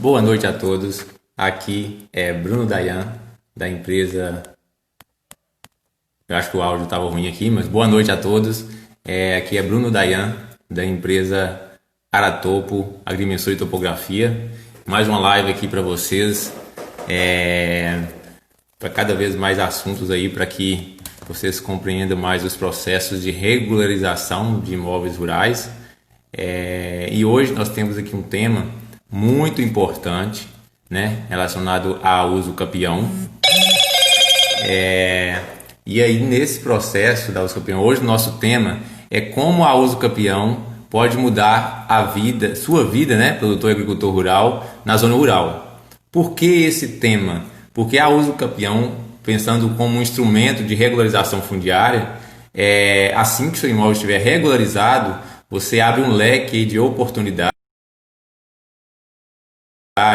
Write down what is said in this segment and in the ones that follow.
Boa noite a todos. Aqui é Bruno Dayan, da empresa. Eu acho que o áudio estava ruim aqui, mas boa noite a todos. Aqui é Bruno Dayan, da empresa Aratopo, Agrimensor e Topografia. Mais uma live aqui para vocês, para cada vez mais assuntos aí, para que vocês compreendam mais os processos de regularização de imóveis rurais. E hoje nós temos aqui um tema muito importante, né, relacionado ao uso capião. E aí nesse processo da uso capião, hoje o nosso tema é como a uso capião pode mudar a vida, sua vida, né, produtor e agricultor rural, na zona rural. Por que esse tema? Porque a uso capião, pensando como um instrumento de regularização fundiária, assim que seu imóvel estiver regularizado, você abre um leque de oportunidades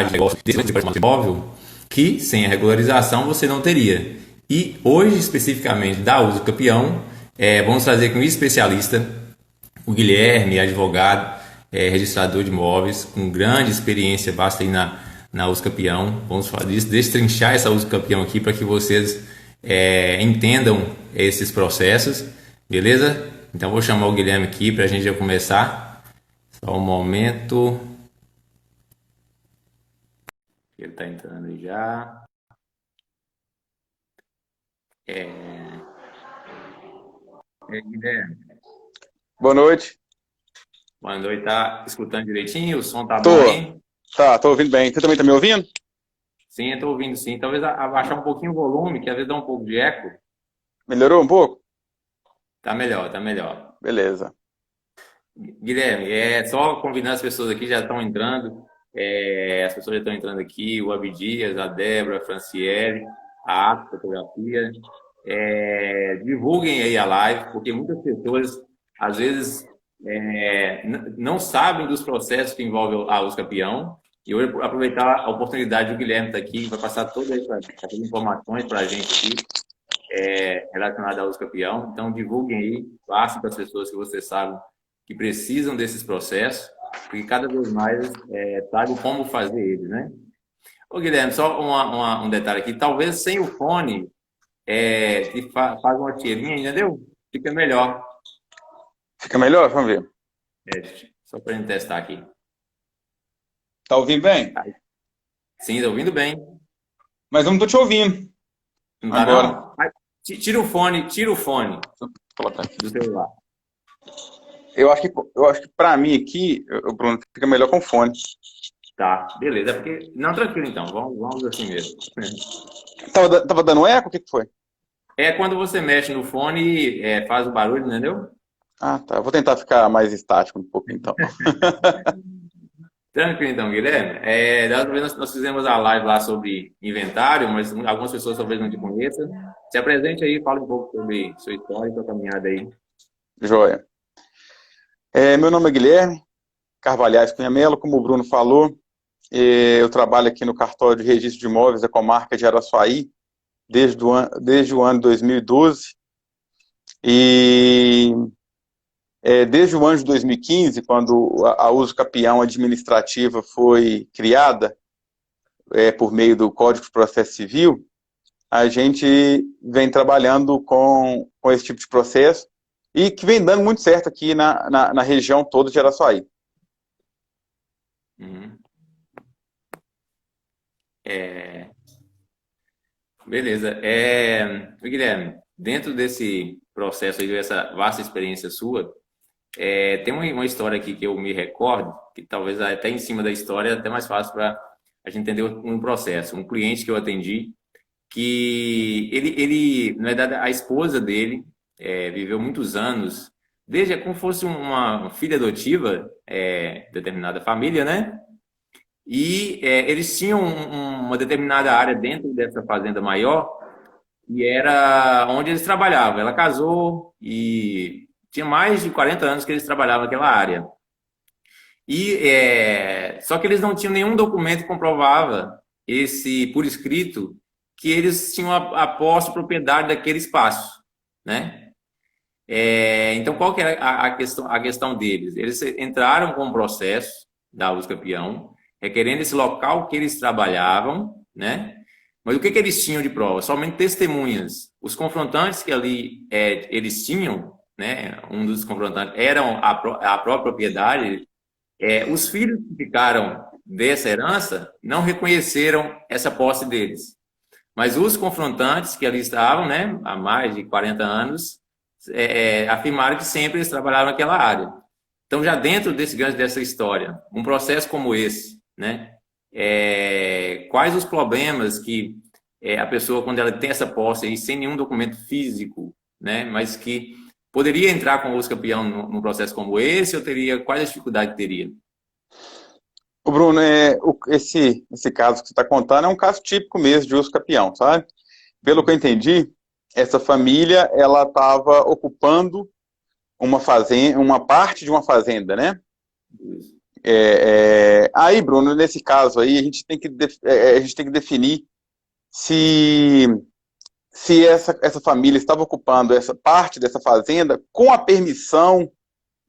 de negócio de imóvel que sem a regularização você não teria. E hoje, especificamente da uso capião, vamos trazer aqui um especialista, o Guilherme, advogado, registrador de imóveis, com grande experiência, basta aí na uso capião. Vamos destrinchar essa uso capião aqui para que vocês entendam esses processos, beleza? Então vou chamar o Guilherme aqui para a gente já começar. Só um momento. Ele está entrando aí já. Guilherme, Boa noite. boa noite. Tá escutando direitinho? O som tá bom Tô. aí? Tô ouvindo bem. Você também tá me ouvindo? Sim, eu tô ouvindo sim. Talvez abaixar um pouquinho o volume, que às vezes dá um pouco de eco. Melhorou um pouco? Tá melhor, tá melhor. Beleza. Guilherme, só convidando as pessoas aqui, já estão entrando. As pessoas já estão entrando aqui, o Abdias, a Débora, a Franciele, a Ato Fotografia. Divulguem aí a live, porque muitas pessoas, às vezes, não sabem dos processos que envolvem a uso capião. E hoje, aproveitar a oportunidade do Guilherme estar aqui, vai passar todas essas informações para a gente aqui, relacionadas ao uso capião. Então, divulguem aí, passem para as pessoas que vocês sabem que precisam desses processos, porque cada vez mais sabem como fazer eles, né? Ô, Guilherme, só um detalhe aqui. Talvez sem o fone, que faz uma tirinha, entendeu? Fica melhor. Fica melhor? Vamos ver. Só para a gente testar aqui. Tá ouvindo bem? Sim, tá ouvindo bem. Mas eu não tô te ouvindo. Não tá, Agora. não? Tira o fone Deixa eu colocar aqui. do celular. Eu acho que pra mim aqui, Bruno, fica melhor com fone. Tá, beleza. Porque... Não, tranquilo então. Vamos assim mesmo. Tava dando eco? O que foi? Quando você mexe no fone, faz o barulho, entendeu? Ah, tá. Eu vou tentar ficar mais estático um pouco então. Tranquilo então, Guilherme. Da outra vez nós fizemos a live lá sobre inventário, mas algumas pessoas talvez não te conheçam. Se apresente aí, fala um pouco sobre sua história e sua caminhada aí. Joia. Meu nome é Guilherme Carvalhais Cunha Melo, como o Bruno falou. Eu trabalho aqui no cartório de registro de imóveis da comarca de Araçuaí desde o ano 2012. E desde o ano de 2015, quando a uso capião administrativa foi criada por meio do Código de Processo Civil, a gente vem trabalhando com esse tipo de processo e que vem dando muito certo aqui na região toda de Araçuaí. Uhum. Beleza. Guilherme, dentro desse processo aí, dessa vasta experiência sua, tem uma história aqui que eu me recordo, que talvez até em cima da história é até mais fácil para a gente entender um processo. Um cliente que eu atendi, que na verdade, a esposa dele viveu muitos anos, desde como fosse uma filha adotiva, determinada família, né? E eles tinham uma determinada área dentro dessa fazenda maior, e era onde eles trabalhavam. Ela casou e tinha mais de 40 anos que eles trabalhavam naquela área. Só que eles não tinham nenhum documento que comprovava por escrito, que eles tinham a posse, propriedade daquele espaço, né? Então, qual que era a questão deles? Eles entraram com o processo da uso capião, requerendo esse local que eles trabalhavam, né? Mas o que eles tinham de prova? Somente testemunhas. Os confrontantes que ali eles tinham, né? Um dos confrontantes eram a própria propriedade. Os filhos que ficaram dessa herança não reconheceram essa posse deles. Mas os confrontantes que ali estavam, né, há mais de 40 anos, afirmaram que sempre eles trabalharam naquela área. Então, já dentro dessa história, um processo como esse, né, quais os problemas que a pessoa, quando ela tem essa posse aí, sem nenhum documento físico, né, mas que poderia entrar com o uso campeão num processo como esse, ou quais as dificuldades que teria? O Bruno, esse caso que você está contando é um caso típico mesmo de uso capião, sabe? Pelo que eu entendi, essa família, ela estava ocupando uma fazenda, uma parte de uma fazenda, né? Aí, Bruno, nesse caso aí, a gente tem que definir se essa família estava ocupando essa parte dessa fazenda com a permissão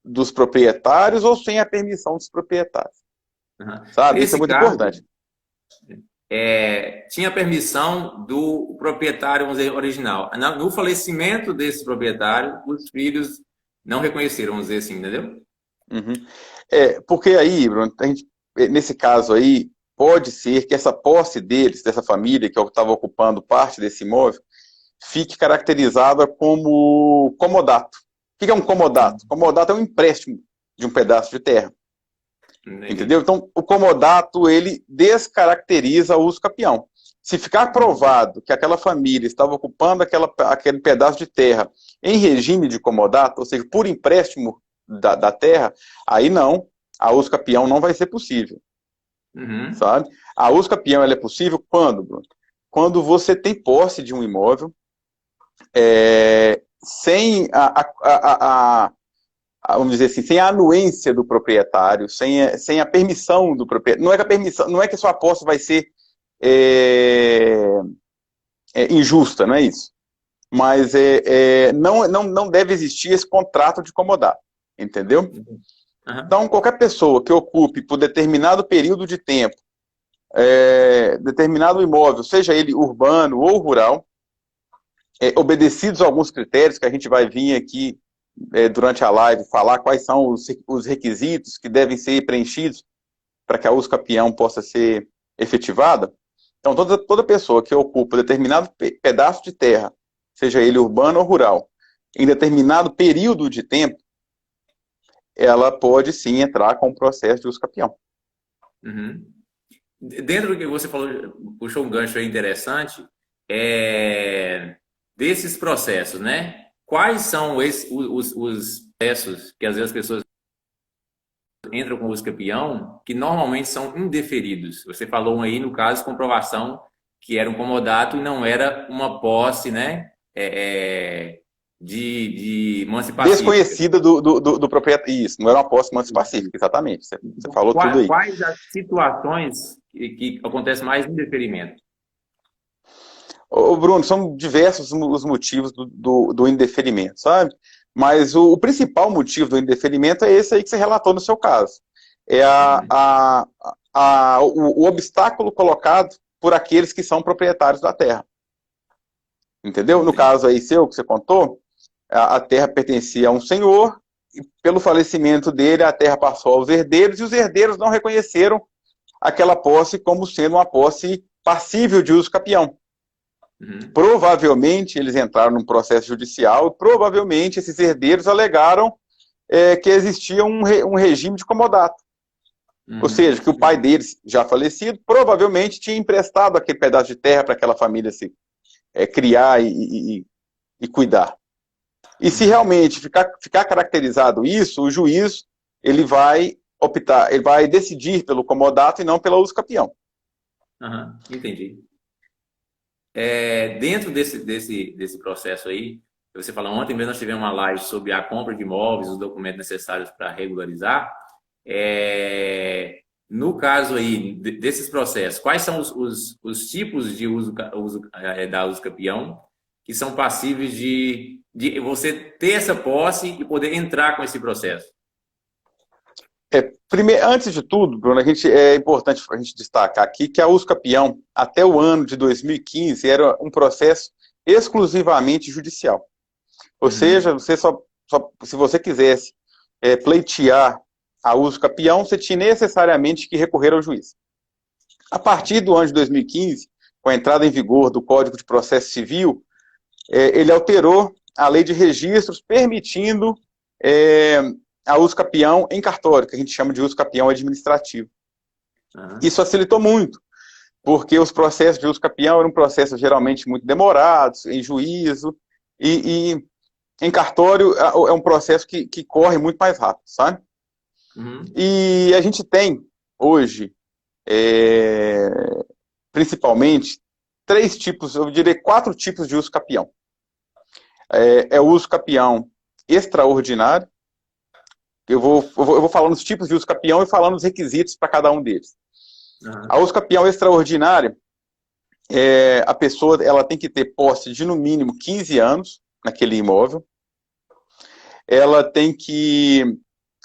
dos proprietários ou sem a permissão dos proprietários. Uhum. Sabe? Isso é muito importante. Tinha permissão do proprietário, vamos dizer, original. No falecimento desse proprietário, os filhos não reconheceram, vamos dizer assim, entendeu? Uhum. Porque aí, Bruno, nesse caso aí, pode ser que essa posse deles, dessa família que estava ocupando parte desse imóvel, fique caracterizada como comodato. O que é um comodato? Comodato é um empréstimo de um pedaço de terra. Entendeu? Então, o comodato, ele descaracteriza o uso capião. Se ficar provado que aquela família estava ocupando aquele pedaço de terra em regime de comodato, ou seja, por empréstimo da terra, aí não, a uso capião não vai ser possível. Uhum. Sabe? A uso capião ela é possível quando, Bruno? Quando você tem posse de um imóvel sem vamos dizer assim, sem a anuência do proprietário, sem a permissão do proprietário. Não é que a sua posse vai ser injusta, não é isso. Mas não deve existir esse contrato de comodato, entendeu? Uhum. Então, qualquer pessoa que ocupe por determinado período de tempo determinado imóvel, seja ele urbano ou rural, obedecidos a alguns critérios que a gente vai vir aqui durante a live, falar quais são os requisitos que devem ser preenchidos para que a uso capião possa ser efetivada. Então, toda pessoa que ocupa determinado pedaço de terra, seja ele urbano ou rural, em determinado período de tempo, ela pode sim entrar com o processo de uso capião. Uhum. Dentro do que você falou, puxou um gancho aí interessante, desses processos, né? Quais são os processos que às vezes as pessoas entram com o uso campeão que normalmente são indeferidos? Você falou aí, no caso, comprovação que era um comodato e não era uma posse, né? De mansa pacífica. Desconhecida do proprietário. Isso, não era uma posse mansa pacífica, exatamente. Você falou tudo aí. Quais as situações que acontece mais indeferimento? Ô, Bruno, são diversos os motivos do indeferimento, sabe? Mas o principal motivo do indeferimento é esse aí que você relatou no seu caso. É o obstáculo colocado por aqueles que são proprietários da terra. Entendeu? No caso aí seu, que você contou, a terra pertencia a um senhor, e pelo falecimento dele, a terra passou aos herdeiros, e os herdeiros não reconheceram aquela posse como sendo uma posse passível de uso capião. Uhum. Provavelmente eles entraram num processo judicial, provavelmente esses herdeiros alegaram que existia um regime de comodato. Uhum. Ou seja, que o pai deles, já falecido, provavelmente tinha emprestado aquele pedaço de terra para aquela família se criar e cuidar. E se realmente ficar caracterizado isso, o juiz ele vai optar, ele vai decidir pelo comodato e não pelo uso capião. Uhum. Entendi. Dentro desse processo aí, você falou ontem mesmo, nós tivemos uma live sobre a compra de imóveis, os documentos necessários para regularizar. No caso aí desses processos, quais são os tipos de uso da uso capião que são passíveis de você ter essa posse e poder entrar com esse processo? Antes de tudo, Bruno, é importante a gente destacar aqui que a uso capião, até o ano de 2015, era um processo exclusivamente judicial. Ou seja, se você quisesse pleitear a uso capião, você tinha necessariamente que recorrer ao juiz. A partir do ano de 2015, com a entrada em vigor do Código de Processo Civil, ele alterou a lei de registros, permitindo a uso capião em cartório, que a gente chama de uso capião administrativo. Isso facilitou muito, porque os processos de uso capião eram processos geralmente muito demorados, em juízo, e em cartório é um processo que corre muito mais rápido, sabe? E a gente tem, hoje, principalmente, 3 tipos, eu diria 4 tipos de uso capião. O uso capião extraordinário. Eu vou falando os tipos de uso capião e falando os requisitos para cada um deles. A uso capião extraordinária, a pessoa ela tem que ter posse de no mínimo 15 anos naquele imóvel. Ela tem que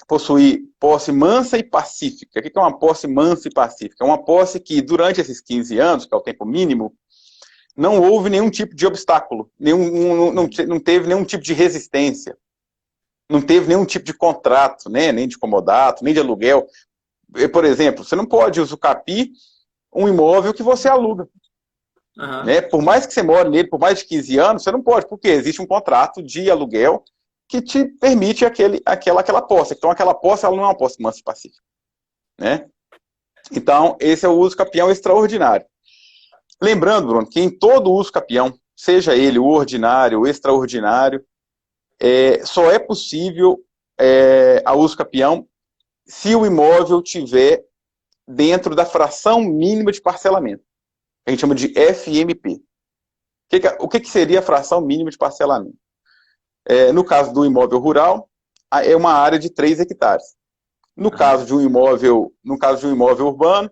possuir posse mansa e pacífica. O que é uma posse mansa e pacífica? É uma posse que, durante esses 15 anos, que é o tempo mínimo, não houve nenhum tipo de obstáculo, não teve nenhum tipo de resistência, não teve nenhum tipo de contrato, né, nem de comodato, nem de aluguel. Por exemplo, você não pode usucapiar um imóvel que você aluga. Né? Por mais que você more nele por mais de 15 anos, você não pode, porque existe um contrato de aluguel que te permite aquela posse. Então, aquela posse ela não é uma posse mansa e pacífica. Né? Então, esse é o uso capião extraordinário. Lembrando, Bruno, que em todo uso capião, seja ele o ordinário, o extraordinário, só é possível a uso capião se o imóvel tiver dentro da fração mínima de parcelamento. A gente chama de FMP. O que seria a fração mínima de parcelamento? No caso do imóvel rural, é uma área de 3 hectares. No caso de um imóvel urbano,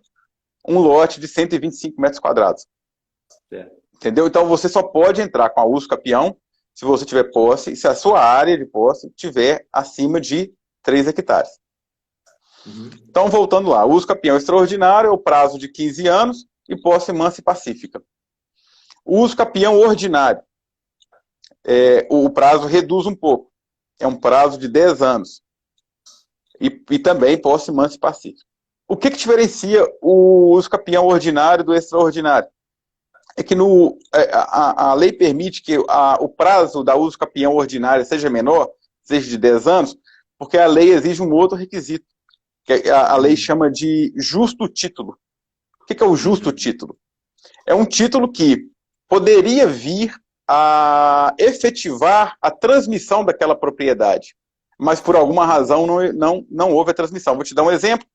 um lote de 125 metros quadrados. Entendeu? Então você só pode entrar com a uso capião se você tiver posse, se a sua área de posse tiver acima de 3 hectares. Então, voltando lá, o uso capião extraordinário é o prazo de 15 anos e posse mansa e pacífica. O uso capião ordinário, o prazo reduz um pouco, é um prazo de 10 anos e também posse mansa e pacífica. O que diferencia o uso capião ordinário do extraordinário? É que a lei permite que o prazo da uso capião ordinária seja menor, seja de 10 anos, porque a lei exige um outro requisito, que a lei chama de justo título. O que é o justo título? É um título que poderia vir a efetivar a transmissão daquela propriedade, mas por alguma razão não houve a transmissão. Vou te dar um exemplo.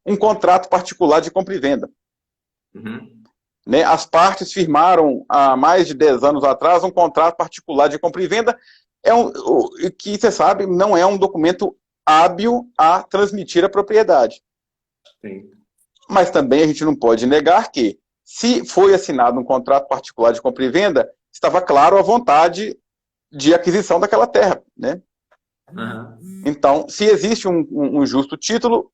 Um contrato particular de compra e venda. Né? As partes firmaram há mais de 10 anos atrás um contrato particular de compra e venda, que você sabe, não é um documento hábil a transmitir a propriedade. Sim. Mas também a gente não pode negar que, se foi assinado um contrato particular de compra e venda, estava claro a vontade de aquisição daquela terra. Né? Então, se existe um justo título,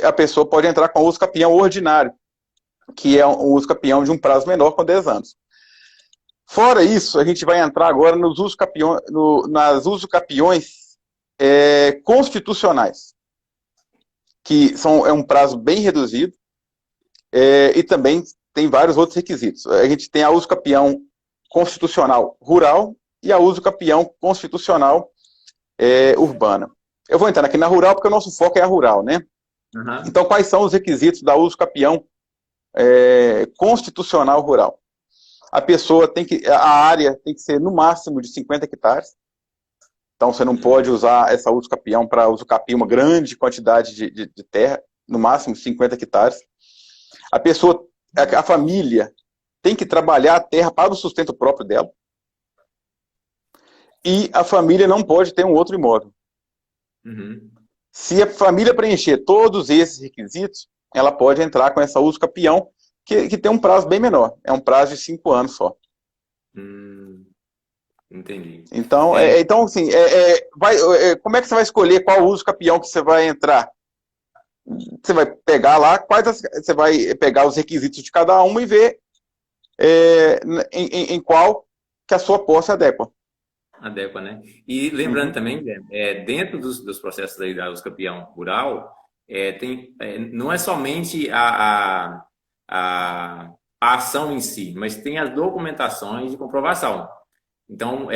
a pessoa pode entrar com o uso capião ordinário, que é um uso capião de um prazo menor, com 10 anos. Fora isso, a gente vai entrar agora nos usos nas usucapiões constitucionais, que é um prazo bem reduzido, e também tem vários outros requisitos. A gente tem a uso capião constitucional rural e a uso capião constitucional urbana. Eu vou entrar aqui na rural porque o nosso foco é a rural, né? Então, quais são os requisitos da uso capião constitucional rural? A área tem que ser no máximo de 50 hectares. Então, você não pode usar essa uso capião para usucapiar uma grande quantidade de terra, no máximo 50 hectares. A família tem que trabalhar a terra para o sustento próprio dela. E a família não pode ter um outro imóvel. Se a família preencher todos esses requisitos, ela pode entrar com essa uso capião, que tem um prazo bem menor. É um prazo de 5 anos só. Entendi. Então, então assim, como é que você vai escolher qual uso capião que você vai entrar? você vai pegar lá, você vai pegar os requisitos de cada uma e ver em qual que a sua posse adequa. Adequa, né? E lembrando Uhum. também, dentro dos processos aí da campeão rural, não é somente a ação em si, mas tem as documentações de comprovação. Então,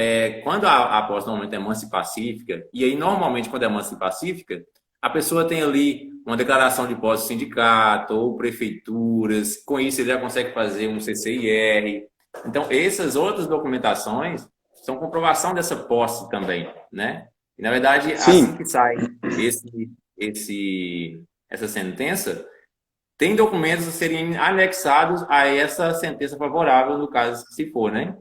quando a posse normalmente é mansa e pacífica, e aí normalmente quando é mansa e pacífica, a pessoa tem ali uma declaração de posse do sindicato ou prefeituras, com isso ele já consegue fazer um CCIR. Então, essas outras documentações são comprovação dessa posse também, né? E, na verdade, assim Sim, que sai essa sentença, tem documentos a serem anexados a essa sentença favorável, no caso, se for, né?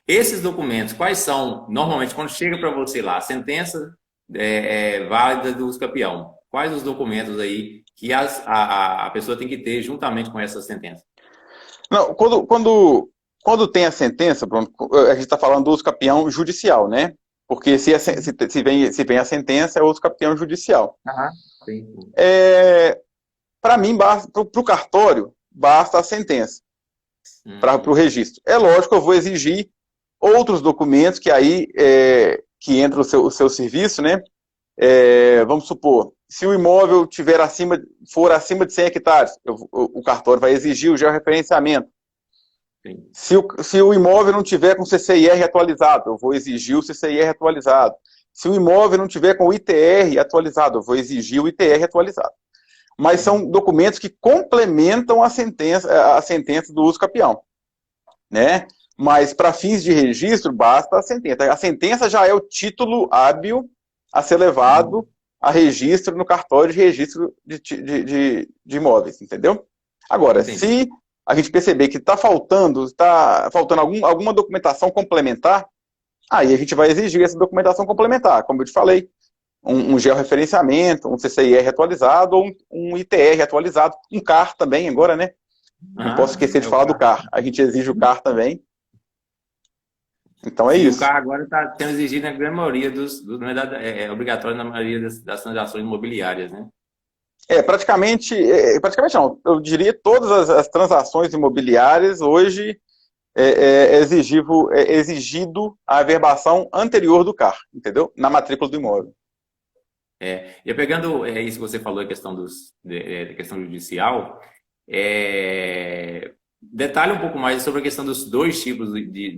Esses documentos, quais são, normalmente, quando chega para você lá, a sentença válida do campeão, quais os documentos aí que a pessoa tem que ter juntamente com essa sentença? não, quando tem a sentença, Bruno, a gente está falando do uso capião judicial, né? Porque se vem a sentença, é uso capião judicial. Aham, sim. Para mim, para o cartório, basta a sentença para o Hum, registro. É lógico, eu vou exigir outros documentos que aí que entra o seu serviço, né? Vamos supor, se o imóvel for acima de 100 hectares, o cartório vai exigir o georreferenciamento. sim. Se o imóvel não tiver com CCIR atualizado, eu vou exigir o CCIR atualizado. Se o imóvel não tiver com o ITR atualizado, eu vou exigir o ITR atualizado. Mas são Uhum. documentos que complementam a sentença do uso capião, né? Mas para fins de registro, basta a sentença. A sentença já é o título hábil a ser levado a registro no cartório de registro de imóveis, entendeu? Agora, Entendi. se a gente perceber que está faltando alguma documentação complementar, aí a gente vai exigir essa documentação complementar, como eu te falei, um georreferenciamento, um CCIR atualizado ou um ITR atualizado, um CAR também agora, né? Não posso Aham, esquecer de é o falar do carro. CAR. A gente exige o CAR também. Então é Sim, o isso. carro agora está sendo exigido na grande maioria não é obrigatório na maioria das transações imobiliárias, né? Praticamente não. Eu diria que todas as transações imobiliárias hoje é exigido a averbação anterior do CAR, entendeu? Na matrícula do imóvel. E pegando isso que você falou, a questão da questão judicial, detalhe um pouco mais sobre a questão dos dois tipos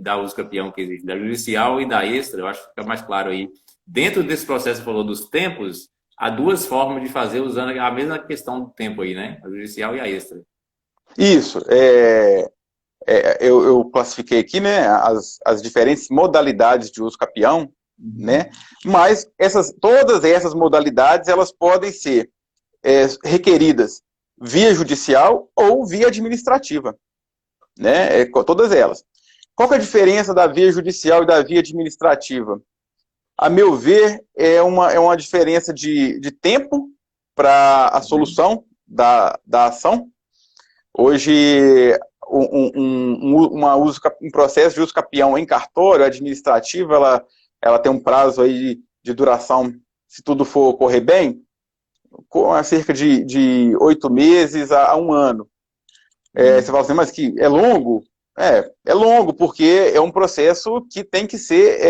da uso campeão que existe, da judicial e da extra. Eu acho que fica mais claro aí. Dentro desse processo, você falou dos tempos, há duas formas de fazer usando a mesma questão do tempo aí, né? A judicial e a extra. Isso. Eu classifiquei aqui, né, as diferentes modalidades de uso capião, né? Uhum. Mas todas essas modalidades elas podem ser requeridas via judicial ou via administrativa, né? Todas elas. Qual que é a diferença da via judicial e da via administrativa? A meu ver, é uma diferença de tempo para a Uhum. solução da ação. Hoje, um processo de uso capião em cartório administrativo, ela tem um prazo aí de duração, se tudo for correr bem, com cerca de 8 meses a um ano. Você fala assim, mas que é longo? É longo, porque é um processo que tem que ser,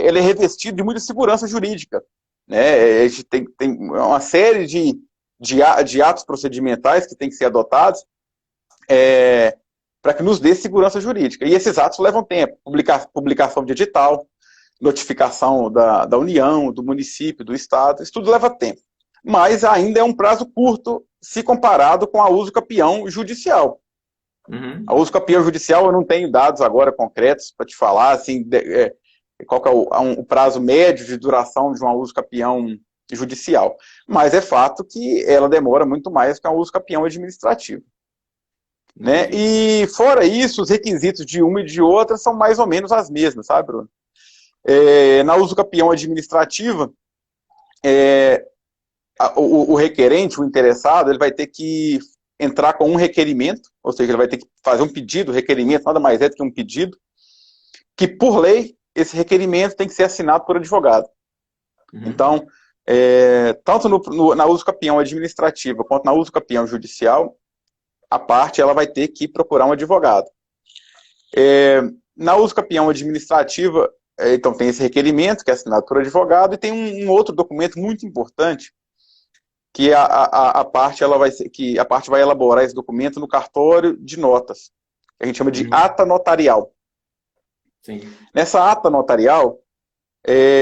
ele é revestido de muita segurança jurídica, né? A gente tem uma série de atos procedimentais que tem que ser adotados para que nos dê segurança jurídica. E esses atos levam tempo, publicação de edital, notificação da União, do município, do Estado, isso tudo leva tempo. Mas ainda é um prazo curto se comparado com a uso capião judicial. A Uhum. uso capião judicial, eu não tenho dados agora concretos para te falar, assim, qual que é o prazo médio de duração de uma uso capião judicial. Mas é fato que ela demora muito mais que a uso capião administrativo. Né? Entendi. E fora isso, os requisitos de uma e de outra são mais ou menos as mesmas, sabe, Bruno? Na uso capião administrativa, o requerente, o interessado, ele vai ter que entrar com um requerimento, ou seja, ele vai ter que fazer um pedido, requerimento nada mais é do que um pedido, que por lei, esse requerimento tem que ser assinado por advogado. Uhum. Então, tanto na uso capião administrativa quanto na uso capião judicial, a parte ela vai ter que procurar um advogado. Na uso capião administrativa, então tem esse requerimento, que é assinado por advogado, e tem um outro documento muito importante, que a parte vai elaborar esse documento no cartório de notas, que a gente chama de ata notarial. Sim. Nessa ata notarial,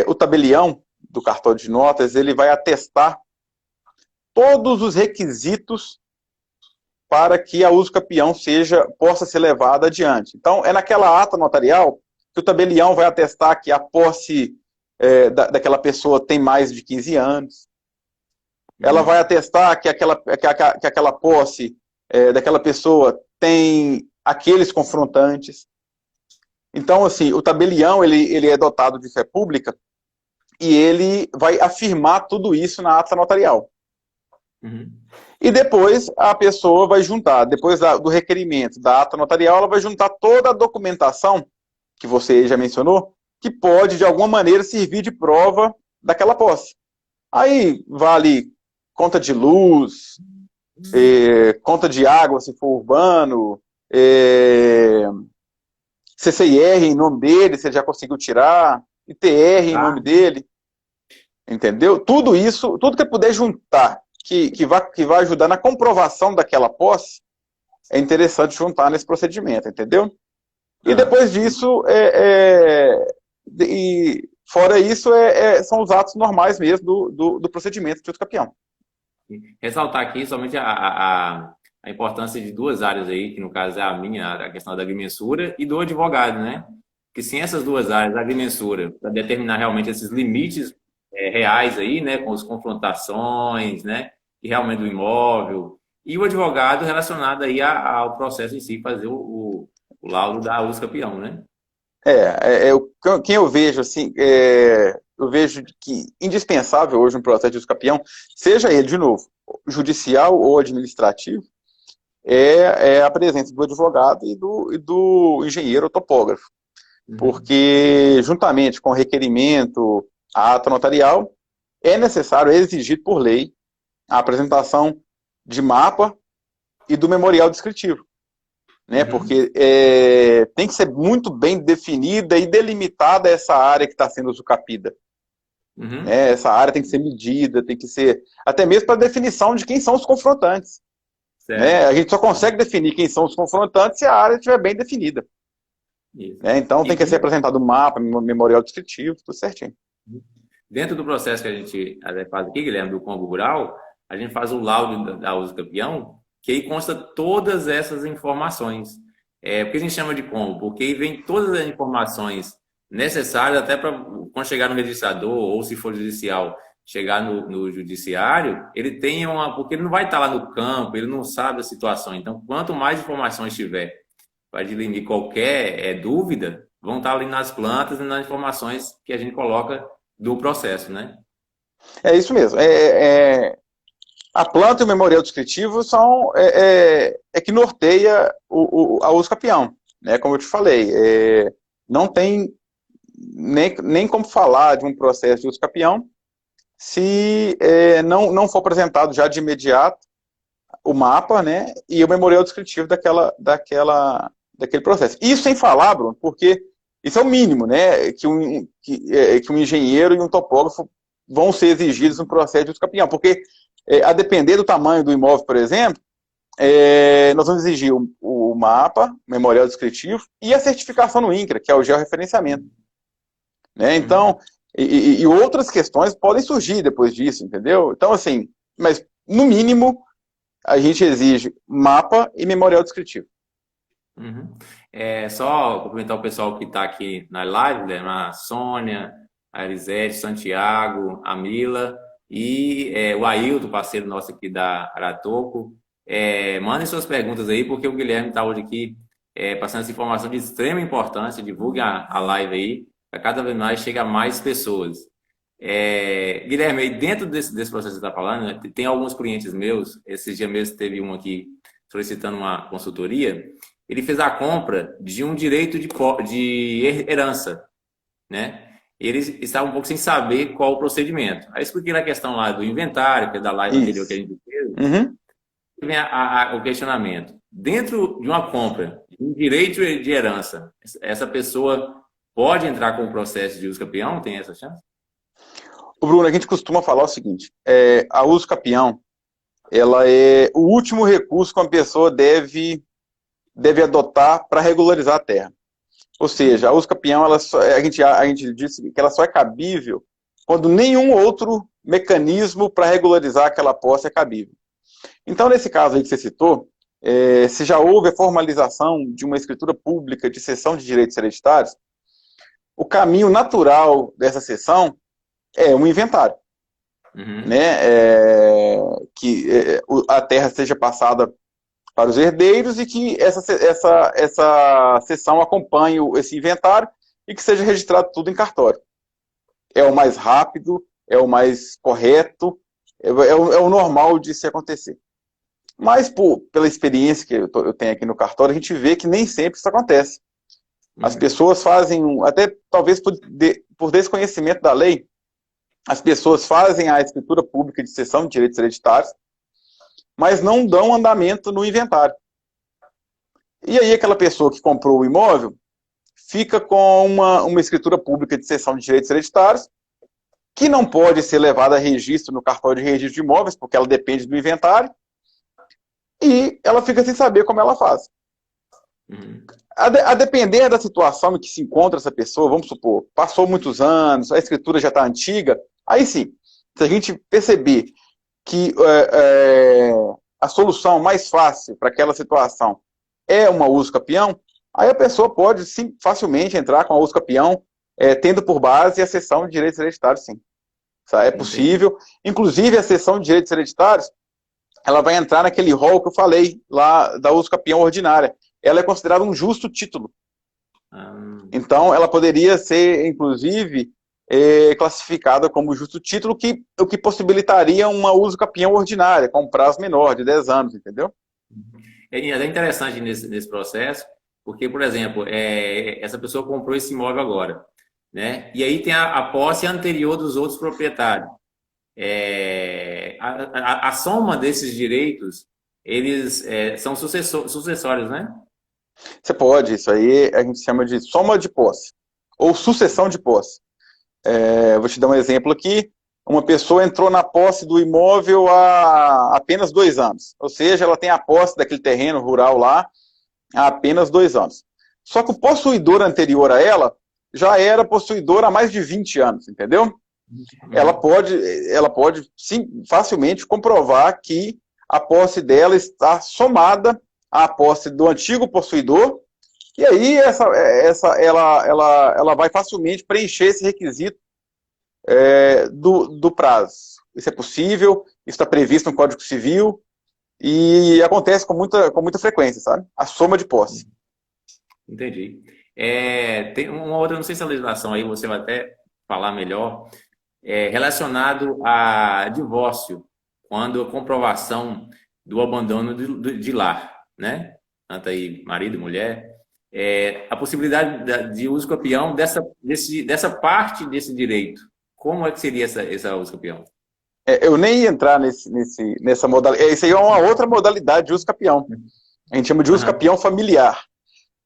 o tabelião do cartório de notas, ele vai atestar todos os requisitos para que a uso capião possa ser levada adiante. Então, é naquela ata notarial que o tabelião vai atestar que a posse daquela pessoa tem mais de 15 anos. Ela vai atestar que aquela posse daquela pessoa tem aqueles confrontantes. Então, assim, o tabelião ele é dotado de fé pública e ele vai afirmar tudo isso na ata notarial. Uhum. E depois a pessoa vai juntar, depois do requerimento da ata notarial, ela vai juntar toda a documentação que você já mencionou, que pode, de alguma maneira, servir de prova daquela posse. Aí vale conta de luz, conta de água, se for urbano, CCIR em nome dele, se ele já conseguiu tirar, ITR em nome dele, entendeu? Tudo isso, tudo que puder juntar, que vai ajudar na comprovação daquela posse, é interessante juntar nesse procedimento, entendeu? E depois disso, fora isso, são os atos normais mesmo do procedimento de uso capião. Ressaltar aqui somente a importância de duas áreas aí, que no caso é a questão da agrimensura e do advogado, né? Que sem essas duas áreas, a agrimensura, para determinar realmente esses limites reais aí, né? Com as confrontações, né? E realmente do imóvel. E o advogado relacionado aí ao processo em si, fazer o laudo da uso capião, né? Quem eu vejo assim, eu vejo que indispensável hoje um processo de uso capião, seja ele, de novo, judicial ou administrativo, é a presença do advogado e do engenheiro ou topógrafo. Uhum. Porque, juntamente com o requerimento, a ata notarial, é necessário, é exigido por lei, a apresentação de mapa e do memorial descritivo. Né? Uhum. Porque tem que ser muito bem definida e delimitada essa área que está sendo usucapida. Uhum. Né? Essa área tem que ser medida, tem que ser... Até mesmo para a definição de quem são os confrontantes. Né? A gente só consegue definir quem são os confrontantes se a área estiver bem definida. Né? Então tem que ser apresentado o mapa, memorial descritivo, tudo certinho. Dentro do processo que a gente faz aqui, Guilherme, do Combo Rural, a gente faz o laudo da uso capião, que aí consta todas essas informações. Porque a gente chama de combo? Porque aí vem todas as informações necessárias até para quando chegar no registrador, ou se for judicial, chegar no judiciário, ele tem porque ele não vai estar lá no campo, ele não sabe a situação. Então, quanto mais informações tiver para dirimir qualquer dúvida, vão estar ali nas plantas e nas informações que a gente coloca do processo, né? É isso mesmo. A planta e o memorial descritivo são que norteia a uso capião, né? Como eu te falei, não tem nem como falar de um processo de uso capião se não for apresentado já de imediato o mapa, né? E o memorial descritivo daquele processo. Isso sem falar, Bruno, porque isso é o mínimo, né? Que um engenheiro e um topógrafo vão ser exigidos no processo de uso capião, porque a depender do tamanho do imóvel, por exemplo, nós vamos exigir o mapa, o memorial descritivo e a certificação no INCRA, que é o georreferenciamento. Né? Então, e outras questões podem surgir depois disso, entendeu? Então, assim, mas no mínimo, a gente exige mapa e memorial descritivo. Uhum. Só cumprimentar o pessoal que está aqui na live, né? A Sônia, a Elisete, Santiago, a Mila e o Ailton, parceiro nosso aqui da Aratoco. Mandem suas perguntas aí, porque o Guilherme está hoje aqui passando essa informação de extrema importância. Divulgue a live aí, para cada vez mais chegar a mais pessoas. Guilherme, aí dentro desse processo que você está falando, né, tem alguns clientes meus, esses dias mesmo teve um aqui solicitando uma consultoria, ele fez a compra de um direito de herança, né? eles estavam um pouco sem saber qual o procedimento. Aí eu expliquei a questão lá do inventário, que é da live anterior que a Isso. gente fez, Uhum. vem o questionamento. Dentro de uma compra, de um direito de herança, essa pessoa pode entrar com o processo de uso campeão? Tem essa chance? O Bruno, a gente costuma falar o seguinte, a uso capião, ela é o último recurso que uma pessoa deve adotar para regularizar a terra. Ou seja, a uso capião, a gente disse que ela só é cabível quando nenhum outro mecanismo para regularizar aquela posse é cabível. Então, nesse caso aí que você citou, se já houve a formalização de uma escritura pública de cessão de direitos hereditários, o caminho natural dessa cessão é um inventário, Uhum. né? Que a terra seja passada para os herdeiros e que essa cessão acompanhe esse inventário e que seja registrado tudo em cartório. É o mais rápido, é o mais correto, é o normal de se acontecer. Mas, pela experiência que eu tenho aqui no cartório, a gente vê que nem sempre isso acontece. As Uhum. pessoas fazem, até talvez por desconhecimento da lei, as pessoas fazem a escritura pública de cessão de direitos hereditários, mas não dão andamento no inventário. E aí aquela pessoa que comprou o imóvel fica com uma escritura pública de cessão de direitos hereditários, que não pode ser levada a registro no cartório de registro de imóveis, porque ela depende do inventário, e ela fica sem saber como ela faz. Uhum. A depender da situação em que se encontra essa pessoa, vamos supor, passou muitos anos, a escritura já está antiga, aí sim, se a gente perceber que a solução mais fácil para aquela situação é uma uso capião, aí a pessoa pode sim, facilmente entrar com a uso capião, tendo por base a cessão de direitos hereditários, sim. Isso é Entendi. possível. Inclusive, a cessão de direitos hereditários, ela vai entrar naquele rol que eu falei lá da uso capião ordinária. Ela é considerada um justo título. Ah, Então, ela poderia ser, inclusive, classificada como justo título, o que possibilitaria uma uso capião ordinária, com um prazo menor, de 10 anos, entendeu? é interessante nesse processo, porque, por exemplo, essa pessoa comprou esse imóvel agora, né? E aí tem a posse anterior dos outros proprietários. A soma desses direitos, eles são sucessórios, né? Você pode, isso aí a gente chama de soma de posse, ou sucessão de posse. Vou te dar um exemplo aqui. Uma pessoa entrou na posse do imóvel há apenas 2 anos. Ou seja, ela tem a posse daquele terreno rural lá há apenas 2 anos. Só que o possuidor anterior a ela já era possuidor há mais de 20 anos, entendeu? Ela Uhum. pode, ela pode sim, facilmente comprovar que a posse dela está somada à posse do antigo possuidor, e aí ela vai facilmente preencher esse requisito do prazo. Isso é possível, isso está previsto no Código Civil e acontece com muita frequência, sabe? A soma de posse. Entendi. Tem uma outra, não sei se a legislação aí você vai até falar melhor, relacionado a divórcio, quando a comprovação do abandono de lar, né? Tanto aí marido, mulher, a possibilidade de uso campeão dessa parte desse direito. Como é que seria essa uso campeão? Eu nem ia entrar nessa modalidade. Isso aí é uma outra modalidade de uso capião. A gente chama de uso Aham, capião familiar.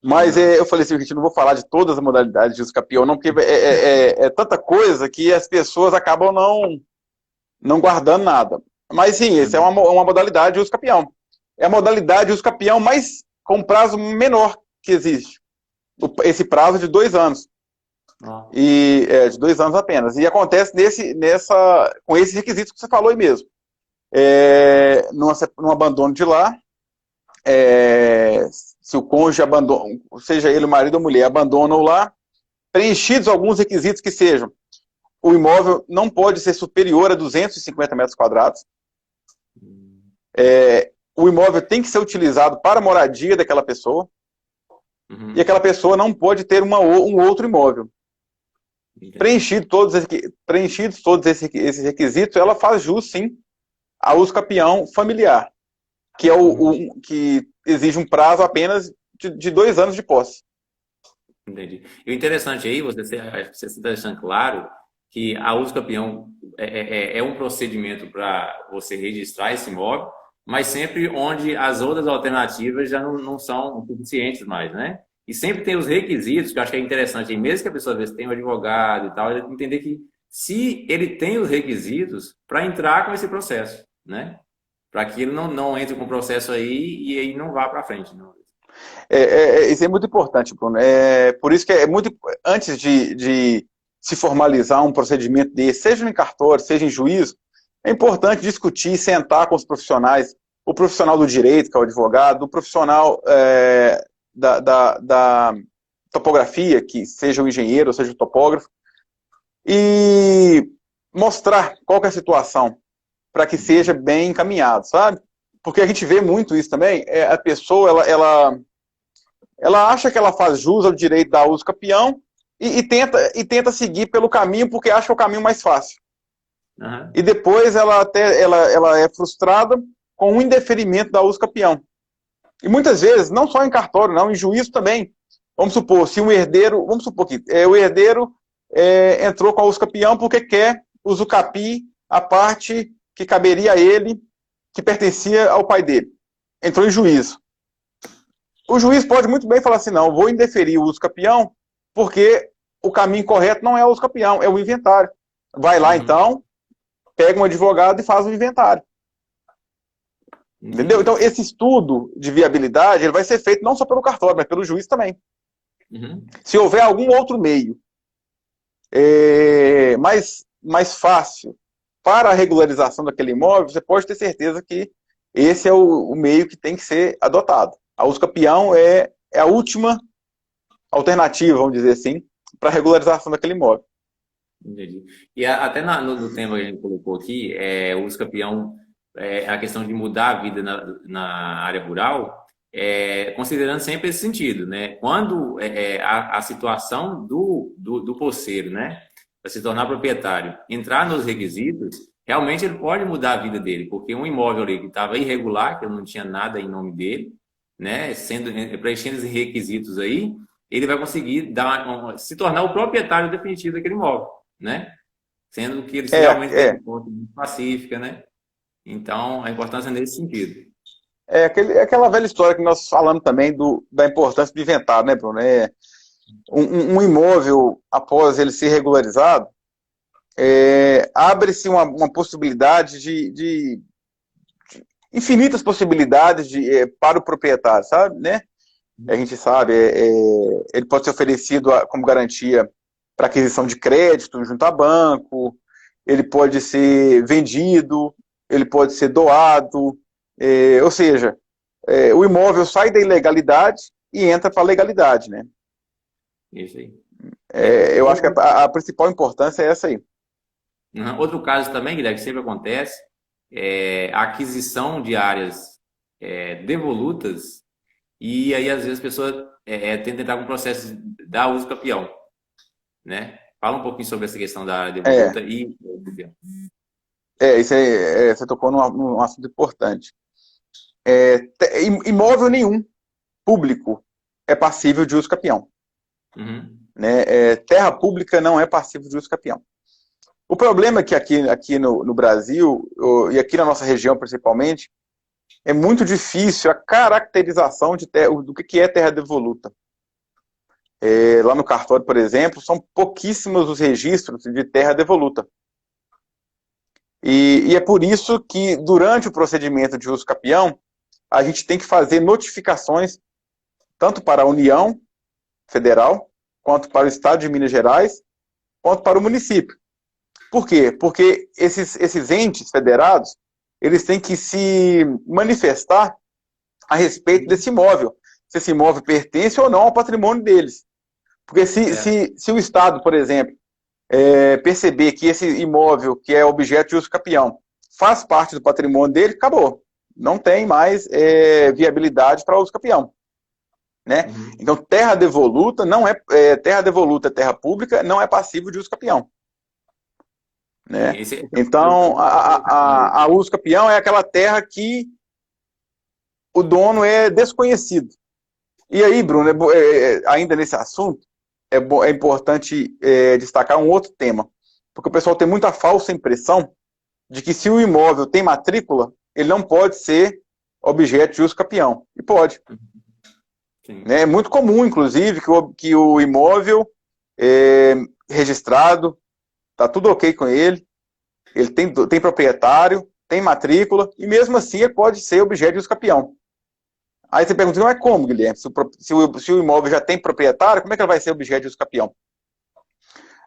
Mas aham, eu falei assim, gente, não vou falar de todas as modalidades de uso capião, não, porque é tanta coisa que as pessoas acabam não guardando nada. Mas sim, essa é uhum, uma modalidade de uso capião. É a modalidade de uso capião, mas com prazo menor que existe. Esse prazo de 2 anos. ó, De 2 anos apenas. E acontece com esses requisitos que você falou aí mesmo. No abandono de lar, se o cônjuge abandona, seja ele o marido ou mulher, abandona o lar, preenchidos alguns requisitos que sejam, o imóvel não pode ser superior a 250 metros quadrados, o imóvel tem que ser utilizado para a moradia daquela pessoa, e uhum, aquela pessoa não pode ter um outro imóvel. entendi. Preenchidos todos esses requisitos, ela faz jus, sim, ao uso capião familiar, Uhum, que exige um prazo apenas de 2 anos de posse. Entendi. E o interessante aí, acho que você está deixando claro que a uso campeão é um procedimento para você registrar esse imóvel, mas sempre onde as outras alternativas já não são suficientes mais, né? E sempre tem os requisitos, que eu acho que é interessante, aí, mesmo que a pessoa às vezes tenha um advogado e tal, ele entender que se ele tem os requisitos para entrar com esse processo, né? Para que ele não entre com o processo aí e aí não vá para frente. Não. Isso é muito importante, Bruno. Por isso que é muito. Antes de se formalizar um procedimento desse, seja em cartório, seja em juízo, é importante discutir, sentar com os profissionais, o profissional do direito, que é o advogado, o profissional da topografia, que seja o engenheiro, ou seja o topógrafo, e mostrar qual que é a situação, para que seja bem encaminhado, sabe? Porque a gente vê muito isso também, a pessoa, ela acha que ela faz jus ao direito da uso capião e tenta seguir pelo caminho porque acha que é o caminho mais fácil. Uhum. E depois ela é frustrada com o indeferimento da uso capião. E muitas vezes, não só em cartório, não, em juízo também. Vamos supor, se um herdeiro, vamos supor que o herdeiro entrou com a uso capião porque quer usucapi a parte que caberia a ele, que pertencia ao pai dele. Entrou em juízo. O juiz pode muito bem falar assim, não, vou indeferir o uso capião, porque o caminho correto não é o uso capião, é o inventário. Vai lá, então, pega um advogado e faz o inventário. Entendeu? Então, esse estudo de viabilidade, ele vai ser feito não só pelo cartório, mas pelo juiz também. Se houver algum outro meio mais fácil para a regularização daquele imóvel, você pode ter certeza que esse é o meio que tem que ser adotado. A uso capião é a última alternativa, vamos dizer assim, para a regularização daquele imóvel. Entendi. E até no tema que a gente colocou aqui, o uso capião, a questão de mudar a vida na área rural, considerando sempre esse sentido, né? Quando a situação do posseiro, né, para se tornar proprietário, entrar nos requisitos, realmente ele pode mudar a vida dele, porque um imóvel ali que estava irregular, que não tinha nada em nome dele, né, preenchendo os requisitos aí, ele vai conseguir se tornar o proprietário definitivo daquele imóvel, né? Sendo que ele realmente tem uma conta pacífica, né? Então, a importância é nesse sentido. Aquela velha história que nós falamos também da importância do inventário, né, Bruno? Um imóvel, após ele ser regularizado, abre-se uma possibilidade de infinitas possibilidades para o proprietário, sabe, né? A gente sabe, ele pode ser oferecido como garantia para aquisição de crédito junto a banco, ele pode ser vendido, ele pode ser doado, ou seja, o imóvel sai da ilegalidade e entra para a legalidade, né? Isso aí. Eu acho que a principal importância é essa aí. Outro caso também, Guilherme, que sempre acontece, a aquisição de áreas devolutas, e aí às vezes a pessoa tenta entrar com o processo da uso capião, né? Fala um pouquinho sobre essa questão da área devoluta e isso aí, você tocou num assunto importante. Imóvel nenhum público é passível de uso capião. Né? Terra pública não é passível de uso capião. O problema é que aqui no Brasil, e aqui na nossa região principalmente, é muito difícil a caracterização do que é terra devoluta. Lá no cartório, por exemplo, são pouquíssimos os registros de terra devoluta. E é por isso que, durante o procedimento de uso capião, a gente tem que fazer notificações tanto para a União Federal, quanto para o Estado de Minas Gerais, quanto para o município. Por quê? Porque esses entes federados, eles têm que se manifestar a respeito desse imóvel, se esse imóvel pertence ou não ao patrimônio deles. Porque se o Estado, por exemplo, perceber que esse imóvel, que é objeto de uso capião, faz parte do patrimônio dele, acabou. Não tem mais viabilidade para uso capião. Né? Então, terra devoluta terra pública, não é passível de uso capião. Né? Então, a uso capião é aquela terra que o dono é desconhecido. E aí, Bruno, ainda nesse assunto, é importante destacar um outro tema, porque o pessoal tem muita falsa impressão de que se o imóvel tem matrícula, ele não pode ser objeto de uso capião. E pode. Sim. É muito comum, inclusive, que o imóvel registrado, está tudo ok com ele tem proprietário, tem matrícula, e mesmo assim ele pode ser objeto de uso capião. Aí você pergunta, não é como, Guilherme? Se o imóvel já tem proprietário, como é que ele vai ser objeto de uso capião?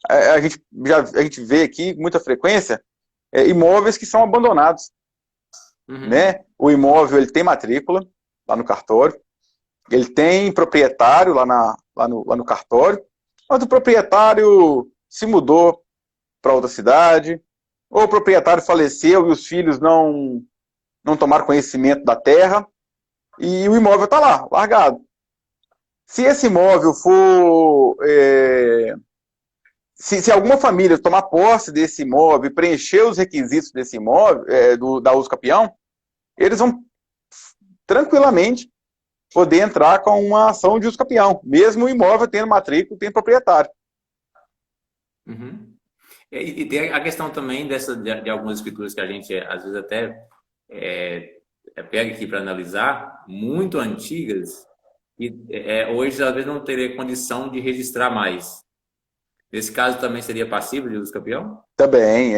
A gente vê aqui, com muita frequência, imóveis que são abandonados. Uhum. Né? O imóvel ele tem matrícula, lá no cartório, ele tem proprietário lá no cartório, mas o proprietário se mudou para outra cidade, ou o proprietário faleceu e os filhos não tomaram conhecimento da terra, e o imóvel está lá, largado. Se esse imóvel for... se alguma família tomar posse desse imóvel e preencher os requisitos desse imóvel, da uso capião, eles vão tranquilamente poder entrar com uma ação de uso capião, mesmo o imóvel tendo matrícula, tendo proprietário. Uhum. E tem a questão também de algumas escrituras que a gente, às vezes, até pega aqui para analisar, muito antigas, e hoje, às vezes, não teria condição de registrar mais. Nesse caso, também seria passível de uso capião? Também.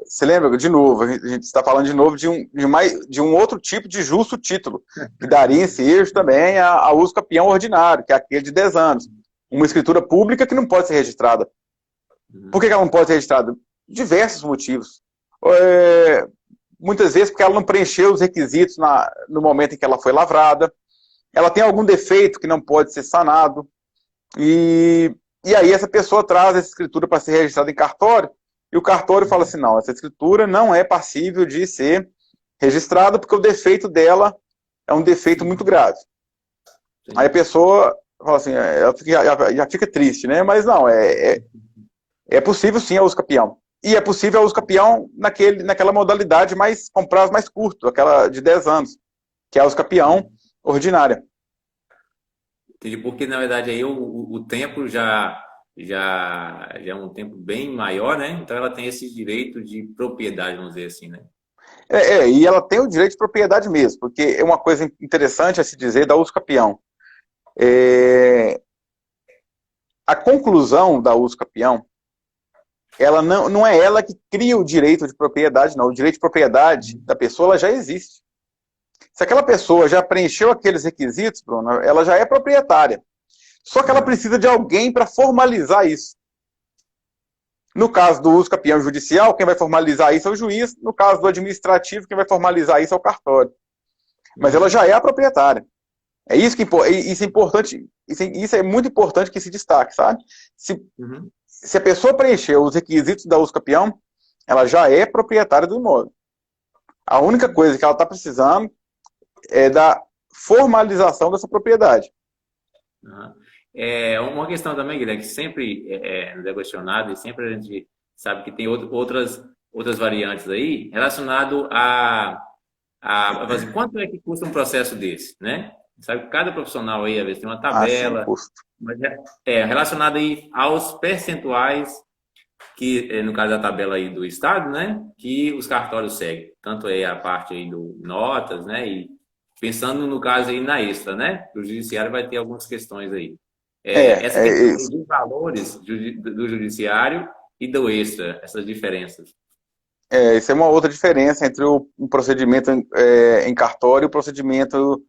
Você lembra, de novo, a gente está falando de novo de um outro tipo de justo título, que daria ensejo também a uso capião ordinário, que é aquele de 10 anos. Uma escritura pública que não pode ser registrada. Por que ela não pode ser registrada? Diversos motivos. Muitas vezes porque ela não preencheu os requisitos no momento em que ela foi lavrada, ela tem algum defeito que não pode ser sanado, e aí essa pessoa traz essa escritura para ser registrada em cartório, e o cartório fala assim, não, essa escritura não é passível de ser registrada porque o defeito dela é um defeito muito grave. Sim. Aí a pessoa fala assim, ela já fica triste, né? Mas não, é possível sim a uso capião. E é possível a uso capião naquela modalidade com prazo mais curto, aquela de 10 anos, que é a uso capião ordinária. Entendi, porque na verdade aí o tempo já é um tempo bem maior, né? Então ela tem esse direito de propriedade, vamos dizer assim, né? E ela tem o direito de propriedade mesmo, porque é uma coisa interessante a se dizer da uso capião. A conclusão da uso capião, ela não é ela que cria o direito de propriedade, não. O direito de propriedade da pessoa ela já existe. Se aquela pessoa já preencheu aqueles requisitos, Bruno, ela já é proprietária. Só que ela precisa de alguém para formalizar isso. No caso do uso capião judicial, quem vai formalizar isso é o juiz. No caso do administrativo, quem vai formalizar isso é o cartório. Mas ela já é a proprietária. Isso é importante. Isso é muito importante que se destaque, sabe? Se a pessoa preencheu os requisitos da uso capião, ela já é proprietária do imóvel. A única coisa que ela está precisando é da formalização dessa propriedade. Uma questão também, Guilherme, que sempre é questionada e sempre a gente sabe que tem outras variantes aí, relacionado a quanto é que custa um processo desse, né? Sabe que cada profissional aí, às vezes, tem uma tabela, mas relacionado aí aos percentuais que, no caso da tabela aí do Estado, né, que os cartórios seguem. Tanto é a parte aí do notas, né, e pensando no caso aí na extra, né, o judiciário vai ter algumas questões aí. Essa questão dos valores do judiciário e do extra, essas diferenças. Isso é uma outra diferença entre o procedimento em cartório e o procedimento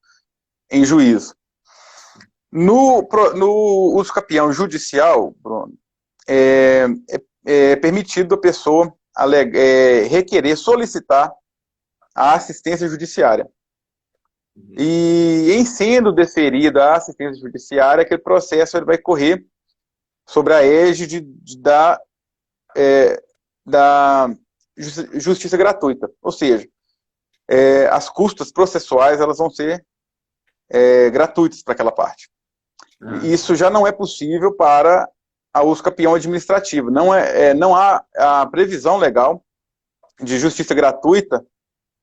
em juízo. No uso capião judicial, Bruno, é permitido a pessoa requerer, solicitar a assistência judiciária. E em sendo deferida a assistência judiciária, aquele processo ele vai correr sobre a égide da justiça gratuita. Ou seja, as custas processuais elas vão ser gratuitas para aquela parte. Isso já não é possível para a uso capião administrativa. Não há a previsão legal de justiça gratuita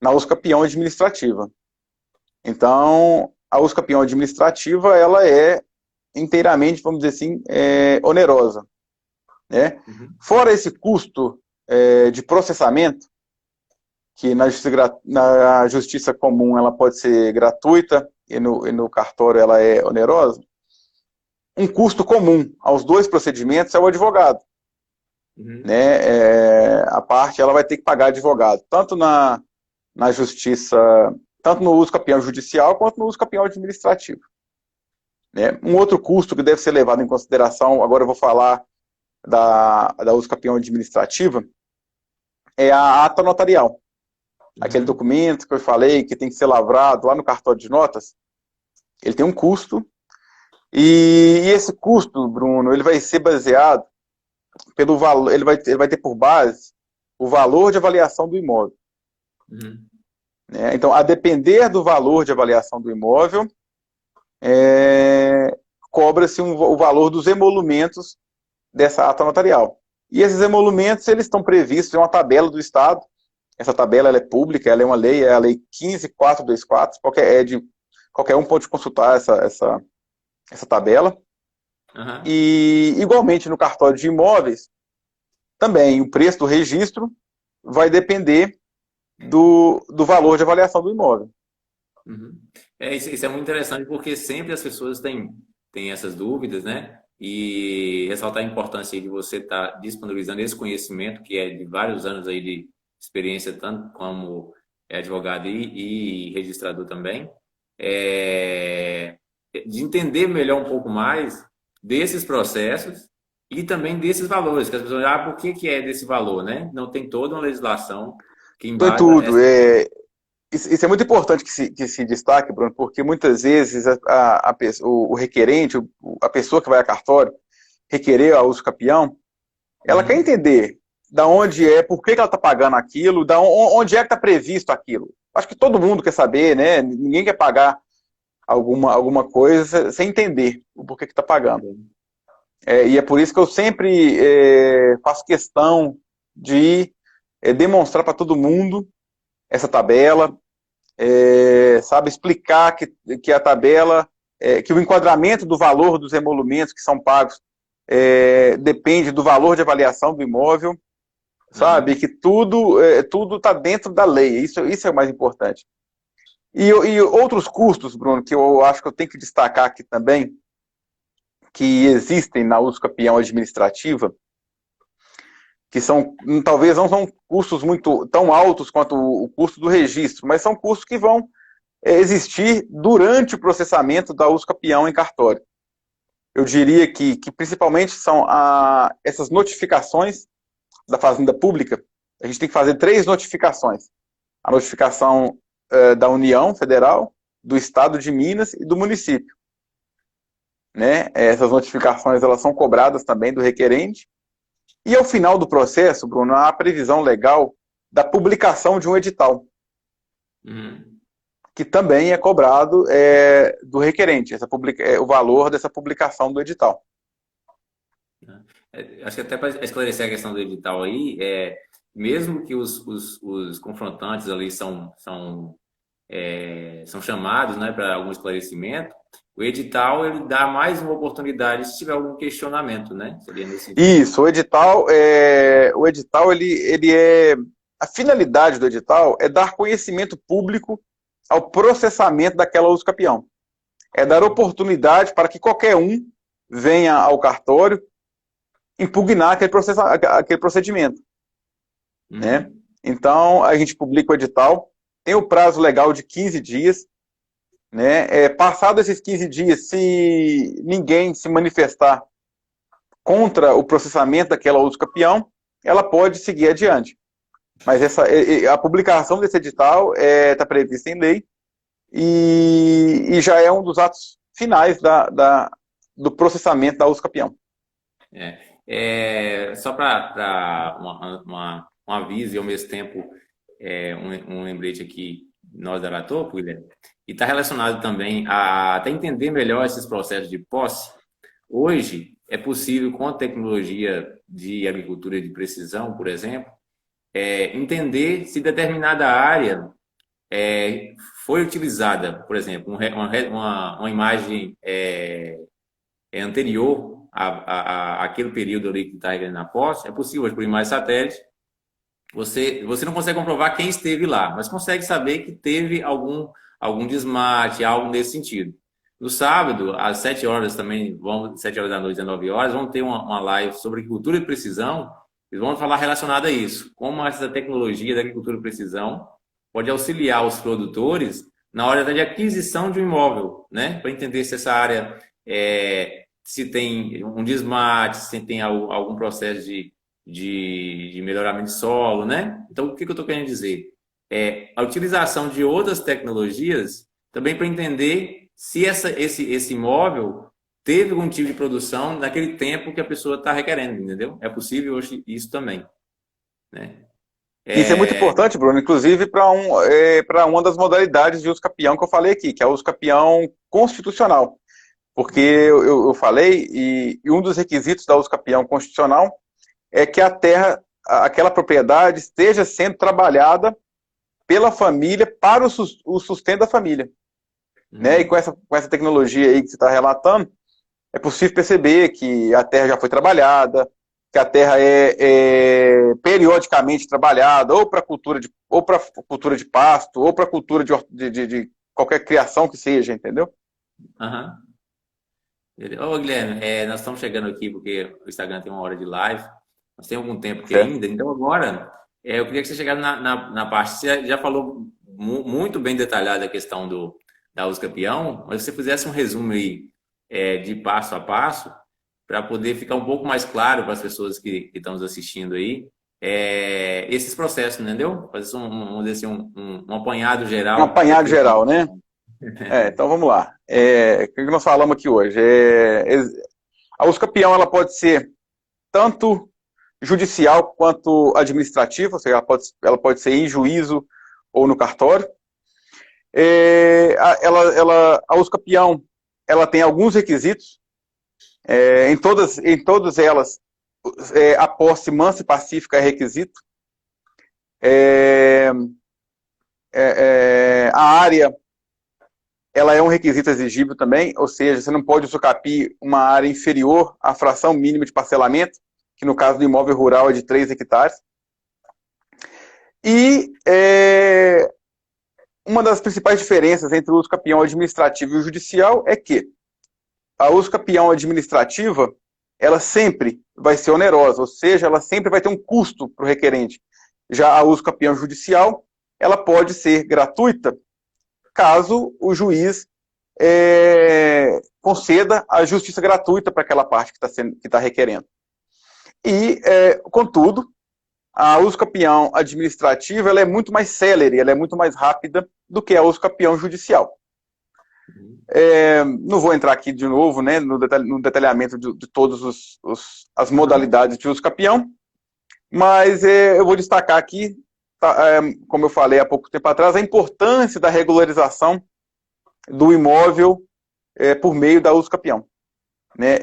na uso capião administrativa. Então, a uso capião administrativa ela é inteiramente, vamos dizer assim, onerosa, né? Uhum. Fora esse custo de processamento, que na justiça comum ela pode ser gratuita e no cartório ela é onerosa, um custo comum aos dois procedimentos é o advogado. Uhum. Né? A parte ela vai ter que pagar advogado, tanto na justiça, tanto no uso capião judicial quanto no uso capião administrativo. Né? Um outro custo que deve ser levado em consideração, agora eu vou falar da uso capião administrativa, é a ata notarial. Aquele Uhum. documento que eu falei que tem que ser lavrado lá no cartório de notas, ele tem um custo, e esse custo, Bruno, ele vai ser baseado pelo valor, ele vai ter por base o valor de avaliação do imóvel. Uhum. Né? Então, a depender do valor de avaliação do imóvel, cobra-se o valor dos emolumentos dessa ata notarial. E esses emolumentos eles estão previstos em uma tabela do Estado. Essa tabela ela é pública, ela é uma lei, é a Lei 15.424. Qualquer um pode consultar essa tabela. Uhum. E, igualmente, no cartório de imóveis, também o preço do registro vai depender do valor de avaliação do imóvel. Uhum. Isso é muito interessante porque sempre as pessoas têm essas dúvidas, né? E ressaltar a importância aí de você estar disponibilizando esse conhecimento, que é de vários anos aí de experiência, tanto como advogado e registrador também, é, de entender melhor um pouco mais desses processos e também desses valores, que as pessoas, por que é desse valor, né? Não tem toda uma legislação que Então, é embasa tudo. essa. Isso é muito importante que se destaque, Bruno, porque muitas vezes o requerente, a pessoa que vai a cartório, requerer a uso capião, ela quer Uhum. entender da onde por que ela está pagando aquilo, onde é que está previsto aquilo. Acho que todo mundo quer saber, né? Ninguém quer pagar alguma coisa sem entender o porquê que está pagando. E é por isso que eu sempre faço questão de demonstrar para todo mundo essa tabela, sabe, explicar que a tabela, que o enquadramento do valor dos emolumentos que são pagos depende do valor de avaliação do imóvel, sabe, Uhum. que tudo está dentro da lei, isso é o mais importante. E outros custos, Bruno, que eu acho que eu tenho que destacar aqui também, que existem na uso capião administrativa, que talvez não são custos muito tão altos quanto o custo do registro, mas são custos que vão existir durante o processamento da uso capião em cartório. Eu diria que principalmente são essas notificações da Fazenda Pública. A gente tem que fazer 3 notificações. A notificação da União Federal, do Estado de Minas e do município. Né? Essas notificações elas são cobradas também do requerente. E ao final do processo, Bruno, há a previsão legal da publicação de um edital, Uhum. que também é cobrado do requerente, o valor dessa publicação do edital. Acho que até para esclarecer a questão do edital aí, mesmo que os confrontantes ali são chamados, né, para algum esclarecimento, o edital ele dá mais uma oportunidade se tiver algum questionamento, né? Seria nesse sentido. Isso, o edital a finalidade do edital é dar conhecimento público ao processamento daquela uso capião. É dar oportunidade para que qualquer um venha ao cartório impugnar aquele procedimento. Né? Uhum. Então, a gente publica o edital, tem o prazo legal de 15 dias. Né? Passado esses 15 dias, se ninguém se manifestar contra o processamento daquela uso capião, ela pode seguir adiante. Mas a publicação desse edital está prevista em lei e já é um dos atos finais do processamento da uso capião. Só para um aviso e ao mesmo tempo um lembrete aqui, nós da Latopo, Guilherme, e está relacionado também a até entender melhor esses processos de posse. Hoje é possível, com a tecnologia de agricultura de precisão, por exemplo, entender se determinada área foi utilizada, por exemplo, uma imagem anterior àquele período ali que está requerendo a posse, é possível hoje, por imagem satélite, você não consegue comprovar quem esteve lá, mas consegue saber que teve algum desmate, algo nesse sentido. No sábado, às 7 horas também, 7 horas da noite, 19 horas, vamos ter uma live sobre agricultura e precisão, e vamos falar relacionado a isso, como essa tecnologia da agricultura e precisão pode auxiliar os produtores na hora da aquisição de um imóvel, né? Para entender se essa área se tem um desmate, se tem algum processo de melhoramento de solo, né? Então, o que eu estou querendo dizer? A utilização de outras tecnologias também para entender se esse imóvel teve algum tipo de produção naquele tempo que a pessoa está requerendo, entendeu? É possível hoje isso também, né? Isso é muito importante, Bruno, inclusive para uma das modalidades de uso capião que eu falei aqui, que é o uso capião constitucional. Porque eu falei, e um dos requisitos da uso capião constitucional é que a terra, aquela propriedade, esteja sendo trabalhada pela família para o sustento da família. Né? E com essa tecnologia aí que você está relatando, é possível perceber que a terra já foi trabalhada, que a terra é periodicamente trabalhada, ou para cultura de pasto, ou para cultura de qualquer criação que seja, entendeu? Uhum. Ô, Guilherme, nós estamos chegando aqui porque o Instagram tem 1 hora de live, nós temos algum tempo aqui ainda, então agora eu queria que você chegasse na parte, você já falou muito bem detalhada a questão da uso capião, mas se você fizesse um resumo aí de passo a passo, para poder ficar um pouco mais claro para as pessoas que estão nos assistindo aí, esses processos, entendeu? Fazer vamos dizer assim, um apanhado geral. Um apanhado geral, né? Então vamos lá. O que nós falamos aqui hoje? A uso capião ela pode ser tanto judicial quanto administrativa, ou seja, ela pode ser em juízo ou no cartório. A uso capião ela tem alguns requisitos. Em todas elas, a posse mansa e pacífica é requisito. A área ela é um requisito exigível também, ou seja, você não pode usucapir uma área inferior à fração mínima de parcelamento, que no caso do imóvel rural é de 3 hectares. E uma das principais diferenças entre o uso capião administrativo e o judicial é que a uso capião administrativa, ela sempre vai ser onerosa, ou seja, ela sempre vai ter um custo para o requerente. Já a uso capião judicial, ela pode ser gratuita, caso o juiz conceda a justiça gratuita para aquela parte que está requerendo. E, contudo, a uso capião administrativa ela é muito mais célere, ela é muito mais rápida do que a uso capião judicial. Não vou entrar aqui de novo, né, no detalhamento de todas as modalidades de uso capião, mas eu vou destacar aqui, como eu falei há pouco tempo atrás, a importância da regularização do imóvel por meio da uso capião. Né?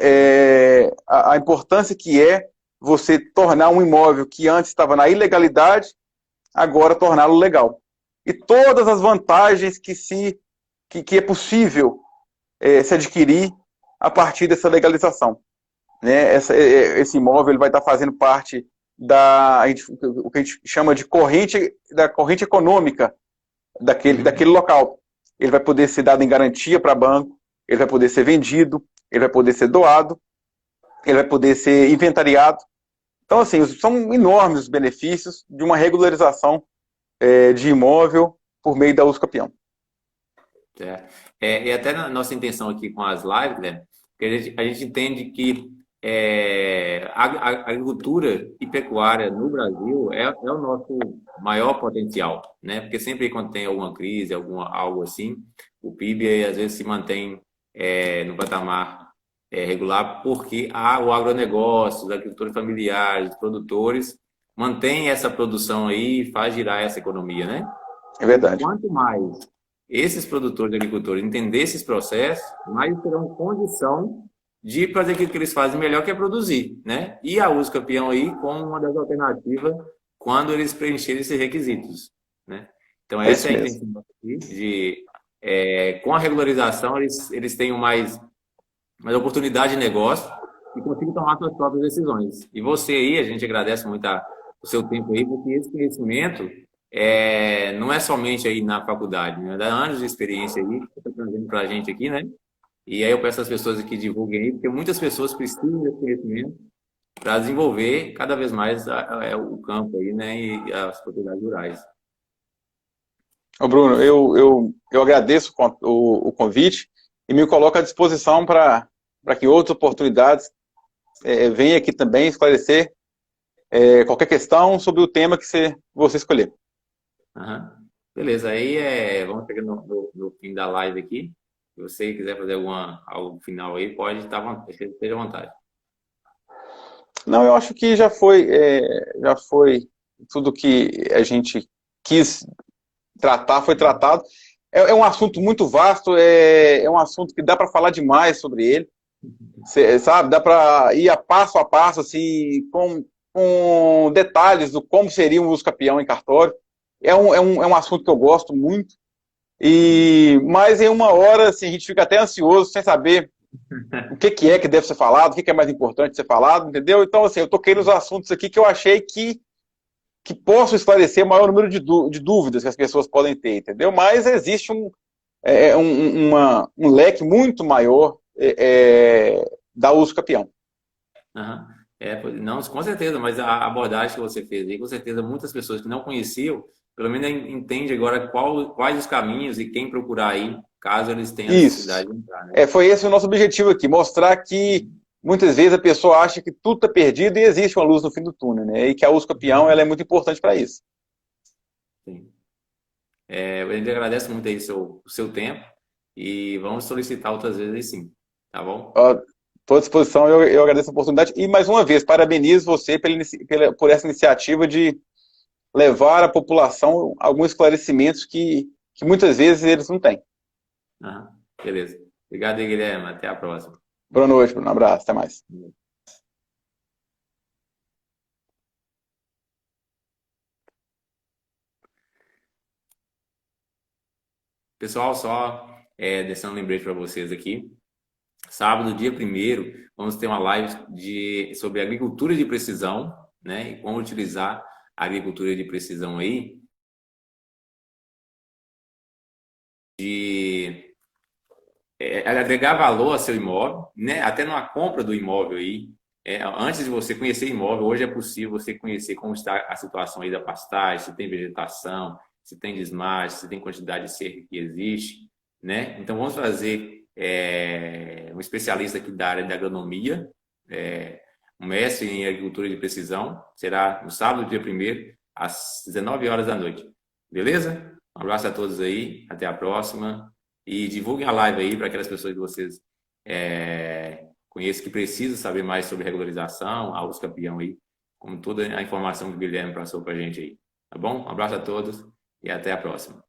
A importância que é você tornar um imóvel que antes estava na ilegalidade, agora torná-lo legal. E todas as vantagens que é possível se adquirir a partir dessa legalização. Né? Esse imóvel ele vai estar fazendo parte o que a gente chama de da corrente econômica daquele local. Ele vai poder ser dado em garantia para banco, ele vai poder ser vendido, ele vai poder ser doado, ele vai poder ser inventariado. Então, assim, são enormes os benefícios de uma regularização de imóvel por meio da uso capião. E até na nossa intenção aqui com as lives, né, a gente entende que a agricultura e pecuária no Brasil é o nosso maior potencial, né? Porque sempre quando tem alguma crise, algo assim, o PIB às vezes se mantém no patamar regular, porque o agronegócio, a agricultura familiar, os produtores mantém essa produção aí e faz girar essa economia, né? É verdade. Quanto mais esses produtores e agricultores entenderem esses processos, mais terão condição de fazer aquilo que eles fazem melhor, que é produzir, né? E a uso capião aí como uma das alternativas quando eles preencherem esses requisitos, né? Então essa é a intenção aqui, com a regularização eles tenham mais mas oportunidade de negócio e consiga tomar suas próprias decisões. E você aí, a gente agradece muito o seu tempo aí, porque esse conhecimento não é somente aí na faculdade, né? Dá anos de experiência aí, que você está trazendo para a gente aqui, né? E aí eu peço às pessoas que divulguem aí, porque muitas pessoas precisam desse conhecimento para desenvolver cada vez mais o campo aí, né? E as propriedades rurais. Ô Bruno, eu agradeço o convite e me coloco à disposição para que outras oportunidades venham aqui também esclarecer qualquer questão sobre o tema que você escolher. Aham. Beleza, aí vamos chegando no fim da live aqui. Se você quiser fazer algo final aí, pode esteja à vontade. Não, eu acho que já foi tudo que a gente quis tratar, foi tratado. É um assunto muito vasto, é um assunto que dá para falar demais sobre ele, sabe? Dá para ir a passo, assim, com detalhes do como seria um uso capião em cartório. É um assunto que eu gosto muito, mas em uma hora assim, a gente fica até ansioso, sem saber o que é que deve ser falado, o que é mais importante ser falado, entendeu? Então, assim, eu toquei nos assuntos aqui que eu achei que posso esclarecer o maior número de dúvidas que as pessoas podem ter, entendeu? Mas existe um leque muito maior da uso capião. Aham. Não, com certeza, mas a abordagem que você fez aí, com certeza muitas pessoas que não conheciam, pelo menos entendem agora quais os caminhos e quem procurar aí, caso eles tenham Isso. necessidade de entrar, né? Foi esse o nosso objetivo aqui, mostrar que muitas vezes a pessoa acha que tudo está perdido e existe uma luz no fim do túnel, né? E que a uso capião ela é muito importante para isso. Sim. A gente agradece muito aí o seu tempo e vamos solicitar outras vezes aí sim, tá bom? Estou à disposição, eu agradeço a oportunidade. E mais uma vez, parabenizo você por essa iniciativa de levar à população alguns esclarecimentos que muitas vezes eles não têm. Aham. Beleza. Obrigado aí, Guilherme. Até a próxima. Boa noite, Bruno. Um abraço, até mais. Pessoal, só deixando um lembrete para vocês aqui. Sábado, dia 1º, vamos ter uma live sobre agricultura de precisão, né? E como utilizar a agricultura de precisão aí de agregar valor ao seu imóvel, né? Até numa compra do imóvel aí. Antes de você conhecer imóvel, hoje é possível você conhecer como está a situação aí da pastagem, se tem vegetação, se tem desmate, se tem quantidade de cerca que existe, né? Então vamos fazer um especialista aqui da área de agronomia, um mestre em agricultura de precisão, será no sábado, dia 1º, às 19 horas da noite. Beleza? Um abraço a todos aí, até a próxima. E divulguem a live aí para aquelas pessoas que vocês conheçam que precisam saber mais sobre regularização, a uso capião aí, com toda a informação que o Guilherme passou para a gente aí. Tá bom? Um abraço a todos e até a próxima.